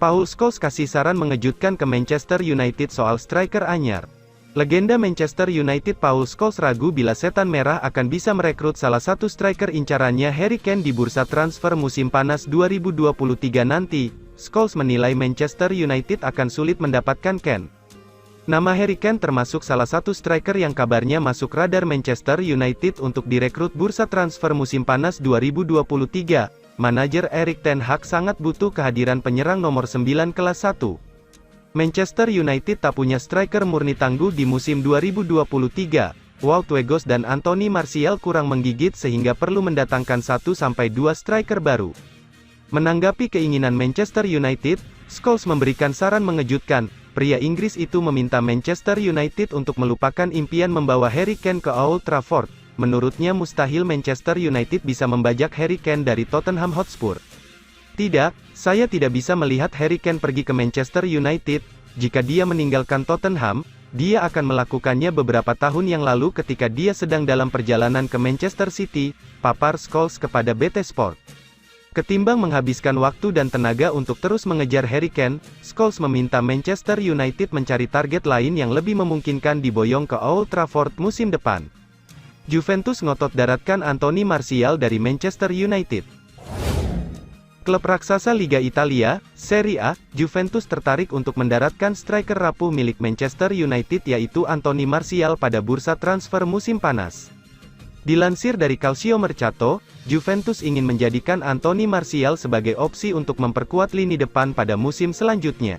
Paul Scholes kasih saran mengejutkan ke Manchester United soal striker anyar. Legenda Manchester United Paul Scholes ragu bila setan merah akan bisa merekrut salah satu striker incarannya Harry Kane di bursa transfer musim panas 2023 nanti. Scholes menilai Manchester United akan sulit mendapatkan Kane. Nama Harry Kane termasuk salah satu striker yang kabarnya masuk radar Manchester United untuk direkrut bursa transfer musim panas 2023. Manajer Erik ten Hag sangat butuh kehadiran penyerang nomor 9 kelas 1. Manchester United tak punya striker murni tangguh di musim 2023. Wout Weghorst dan Anthony Martial kurang menggigit sehingga perlu mendatangkan 1-2 striker baru. Menanggapi keinginan Manchester United, Scholes memberikan saran mengejutkan. Pria Inggris itu meminta Manchester United untuk melupakan impian membawa Harry Kane ke Old Trafford. Menurutnya mustahil Manchester United bisa membajak Harry Kane dari Tottenham Hotspur. Tidak, saya tidak bisa melihat Harry Kane pergi ke Manchester United. Jika dia meninggalkan Tottenham, dia akan melakukannya beberapa tahun yang lalu ketika dia sedang dalam perjalanan ke Manchester City, papar Scholes kepada BT Sport. Ketimbang menghabiskan waktu dan tenaga untuk terus mengejar Harry Kane, Scholes meminta Manchester United mencari target lain yang lebih memungkinkan diboyong ke Old Trafford musim depan. Juventus ngotot daratkan Anthony Martial dari Manchester United. Klub raksasa Liga Italia, Serie A, Juventus tertarik untuk mendaratkan striker rapuh milik Manchester United yaitu Anthony Martial pada bursa transfer musim panas. Dilansir dari Calciomercato, Juventus ingin menjadikan Anthony Martial sebagai opsi untuk memperkuat lini depan pada musim selanjutnya.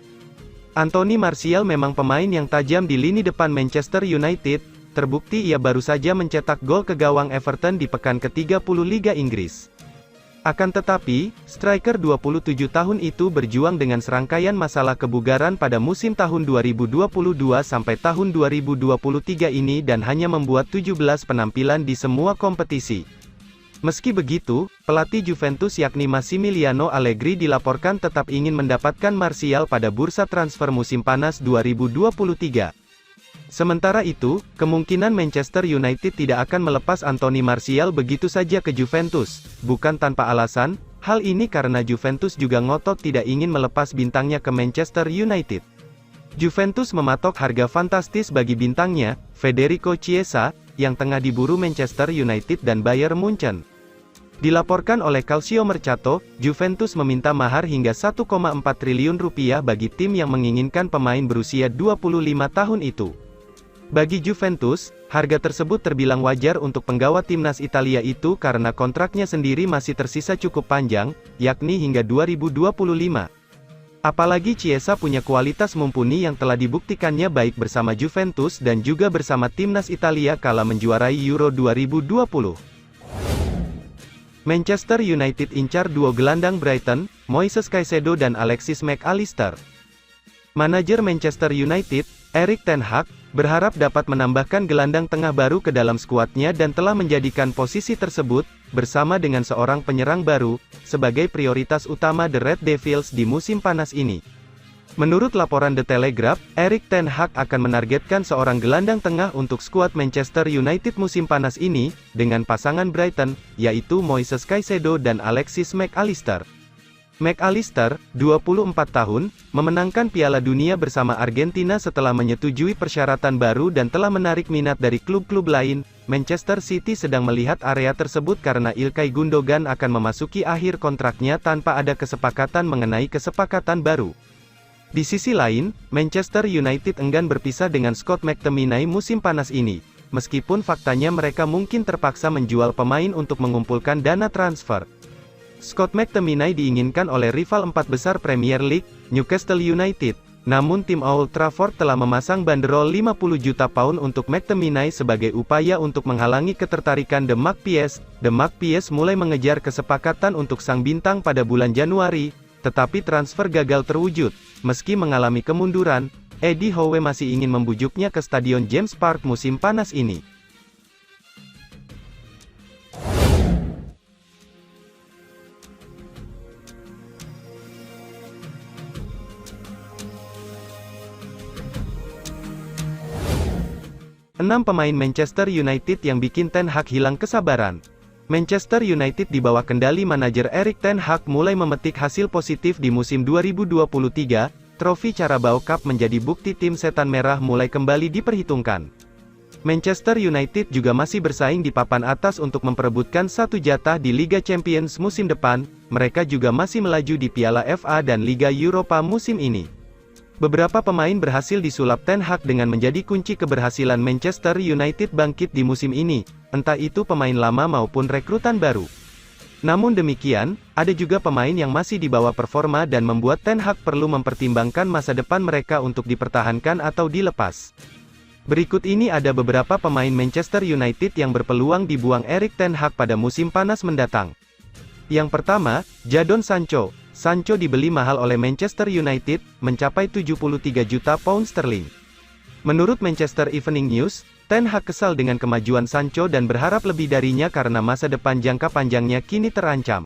Anthony Martial memang pemain yang tajam di lini depan Manchester United, terbukti ia baru saja mencetak gol ke gawang Everton di pekan ke-30 Liga Inggris. Akan tetapi, striker 27 tahun itu berjuang dengan serangkaian masalah kebugaran pada musim tahun 2022 sampai tahun 2023 ini dan hanya membuat 17 penampilan di semua kompetisi. Meski begitu, pelatih Juventus yakni Massimiliano Allegri dilaporkan tetap ingin mendapatkan Martial pada bursa transfer musim panas 2023. Sementara itu, kemungkinan Manchester United tidak akan melepas Anthony Martial begitu saja ke Juventus, bukan tanpa alasan. Hal ini karena Juventus juga ngotot tidak ingin melepas bintangnya ke Manchester United. Juventus mematok harga fantastis bagi bintangnya, Federico Chiesa, yang tengah diburu Manchester United dan Bayern Munchen. Dilaporkan oleh Calciomercato, Juventus meminta mahar hingga 1,4 triliun rupiah bagi tim yang menginginkan pemain berusia 25 tahun itu. Bagi Juventus, harga tersebut terbilang wajar untuk penggawa timnas Italia itu karena kontraknya sendiri masih tersisa cukup panjang, yakni hingga 2025. Apalagi Chiesa punya kualitas mumpuni yang telah dibuktikannya baik bersama Juventus dan juga bersama timnas Italia kala menjuarai Euro 2020. Manchester United incar duo gelandang Brighton, Moises Caicedo dan Alexis Mac Allister. Manajer Manchester United, Erik ten Hag, berharap dapat menambahkan gelandang tengah baru ke dalam skuadnya dan telah menjadikan posisi tersebut, bersama dengan seorang penyerang baru, sebagai prioritas utama The Red Devils di musim panas ini. Menurut laporan The Telegraph, Erik ten Hag akan menargetkan seorang gelandang tengah untuk skuad Manchester United musim panas ini, dengan pasangan Brighton, yaitu Moises Caicedo dan Alexis Mac Allister. Mac Allister, 24 tahun, memenangkan Piala Dunia bersama Argentina setelah menyetujui persyaratan baru dan telah menarik minat dari klub-klub lain. Manchester City sedang melihat area tersebut karena Ilkay Gundogan akan memasuki akhir kontraknya tanpa ada kesepakatan mengenai kesepakatan baru. Di sisi lain, Manchester United enggan berpisah dengan Scott McTominay musim panas ini, meskipun faktanya mereka mungkin terpaksa menjual pemain untuk mengumpulkan dana transfer. Scott McTominay diinginkan oleh rival 4 besar Premier League, Newcastle United. Namun tim Old Trafford telah memasang banderol 50 juta pound untuk McTominay sebagai upaya untuk menghalangi ketertarikan The Magpies. The Magpies mulai mengejar kesepakatan untuk sang bintang pada bulan Januari, tetapi transfer gagal terwujud. Meski mengalami kemunduran, Eddie Howe masih ingin membujuknya ke Stadion James Park musim panas ini. Enam pemain Manchester United yang bikin Ten Hag hilang kesabaran. Manchester United di bawah kendali manajer Erik ten Hag mulai memetik hasil positif di musim 2023, trofi Carabao Cup menjadi bukti tim Setan Merah mulai kembali diperhitungkan. Manchester United juga masih bersaing di papan atas untuk memperebutkan satu jatah di Liga Champions musim depan, mereka juga masih melaju di Piala FA dan Liga Eropa musim ini. Beberapa pemain berhasil disulap Ten Hag dengan menjadi kunci keberhasilan Manchester United bangkit di musim ini, entah itu pemain lama maupun rekrutan baru. Namun demikian, ada juga pemain yang masih di bawah performa dan membuat Ten Hag perlu mempertimbangkan masa depan mereka untuk dipertahankan atau dilepas. Berikut ini ada beberapa pemain Manchester United yang berpeluang dibuang Erik ten Hag pada musim panas mendatang. Yang pertama, Jadon Sancho. Sancho dibeli mahal oleh Manchester United, mencapai 73 juta pound sterling. Menurut Manchester Evening News, Ten Hag kesal dengan kemajuan Sancho dan berharap lebih darinya karena masa depan jangka panjangnya kini terancam.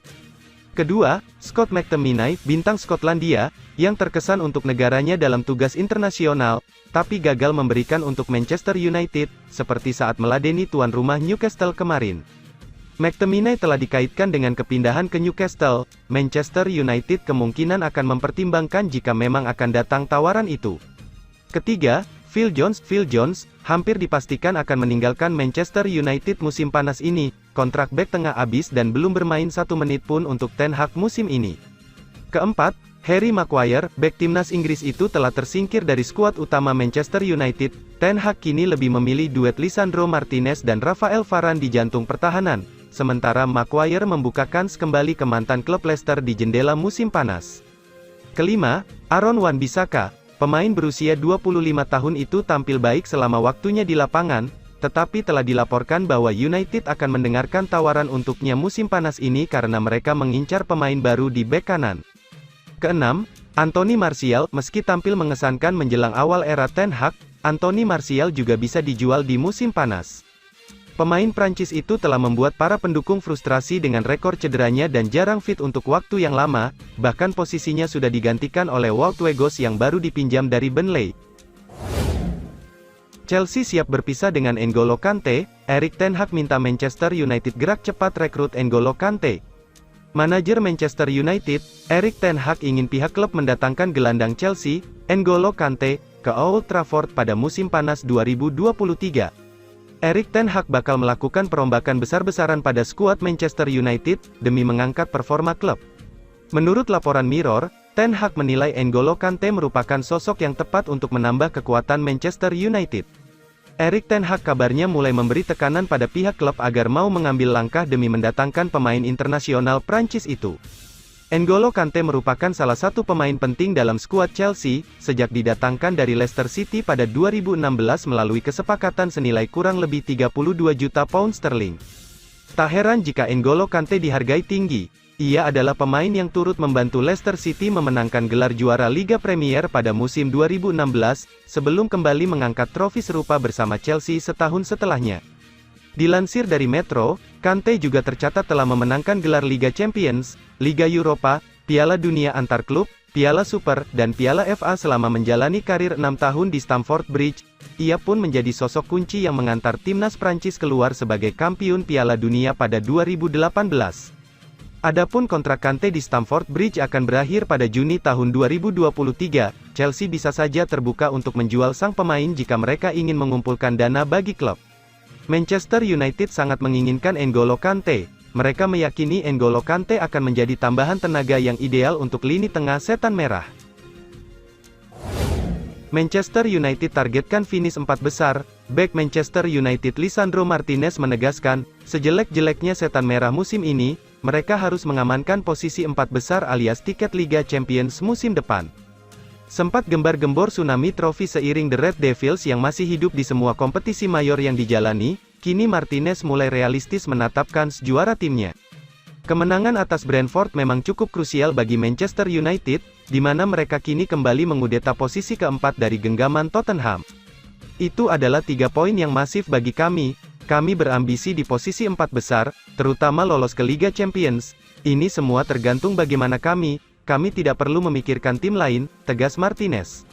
Kedua, Scott McTominay, bintang Skotlandia, yang terkesan untuk negaranya dalam tugas internasional, tapi gagal memberikan untuk Manchester United, seperti saat meladeni tuan rumah Newcastle kemarin. McTominay telah dikaitkan dengan kepindahan ke Newcastle. Manchester United kemungkinan akan mempertimbangkan jika memang akan datang tawaran itu. Ketiga, Phil Jones. Phil Jones hampir dipastikan akan meninggalkan Manchester United musim panas ini. Kontrak bek tengah habis dan belum bermain 1 menit pun untuk Ten Hag musim ini. Keempat, Harry Maguire, bek timnas Inggris itu telah tersingkir dari skuad utama Manchester United. Ten Hag kini lebih memilih duet Lisandro Martinez dan Rafael Varane di jantung pertahanan. Sementara Maguire membuka kans kembali ke mantan klub Leicester di jendela musim panas. Kelima, Aaron Wan-Bissaka. Pemain berusia 25 tahun itu tampil baik selama waktunya di lapangan, tetapi telah dilaporkan bahwa United akan mendengarkan tawaran untuknya musim panas ini karena mereka mengincar pemain baru di bek kanan. Keenam, Anthony Martial. Meski tampil mengesankan menjelang awal era Ten Hag, Anthony Martial juga bisa dijual di musim panas. Pemain Prancis itu telah membuat para pendukung frustrasi dengan rekor cederanya dan jarang fit untuk waktu yang lama, bahkan posisinya sudah digantikan oleh Wout Weghorst yang baru dipinjam dari Burnley. Chelsea siap berpisah dengan N'Golo Kante. Erik ten Hag minta Manchester United gerak cepat rekrut N'Golo Kante. Manajer Manchester United, Erik ten Hag ingin pihak klub mendatangkan gelandang Chelsea, N'Golo Kante, ke Old Trafford pada musim panas 2023. Erik ten Hag bakal melakukan perombakan besar-besaran pada skuad Manchester United, demi mengangkat performa klub. Menurut laporan Mirror, Ten Hag menilai N'Golo Kante merupakan sosok yang tepat untuk menambah kekuatan Manchester United. Erik ten Hag kabarnya mulai memberi tekanan pada pihak klub agar mau mengambil langkah demi mendatangkan pemain internasional Prancis itu. N'Golo Kante merupakan salah satu pemain penting dalam skuad Chelsea, sejak didatangkan dari Leicester City pada 2016 melalui kesepakatan senilai kurang lebih 32 juta pound sterling. Tak heran jika N'Golo Kante dihargai tinggi. Ia adalah pemain yang turut membantu Leicester City memenangkan gelar juara Liga Premier pada musim 2016, sebelum kembali mengangkat trofi serupa bersama Chelsea setahun setelahnya. Dilansir dari Metro, Kante juga tercatat telah memenangkan gelar Liga Champions, Liga Eropa, Piala Dunia antar klub, Piala Super, dan Piala FA selama menjalani karir 6 tahun di Stamford Bridge. Ia pun menjadi sosok kunci yang mengantar timnas Prancis keluar sebagai kampiun Piala Dunia pada 2018. Adapun kontrak Kante di Stamford Bridge akan berakhir pada Juni tahun 2023, Chelsea bisa saja terbuka untuk menjual sang pemain jika mereka ingin mengumpulkan dana bagi klub. Manchester United sangat menginginkan N'Golo Kante. Mereka meyakini N'Golo Kante akan menjadi tambahan tenaga yang ideal untuk lini tengah Setan Merah. Manchester United targetkan finish 4 besar. Bek Manchester United Lisandro Martinez menegaskan, sejelek-jeleknya Setan Merah musim ini, mereka harus mengamankan posisi 4 besar alias tiket Liga Champions musim depan. Sempat gembar-gembor tsunami trofi seiring The Red Devils yang masih hidup di semua kompetisi mayor yang dijalani, kini Martinez mulai realistis menatapkan juara timnya. Kemenangan atas Brentford memang cukup krusial bagi Manchester United, di mana mereka kini kembali mengudeta posisi keempat dari genggaman Tottenham. Itu adalah 3 poin yang masif bagi kami. Kami berambisi di posisi 4 besar, terutama lolos ke Liga Champions. Ini semua tergantung bagaimana kami tidak perlu memikirkan tim lain, tegas Martinez.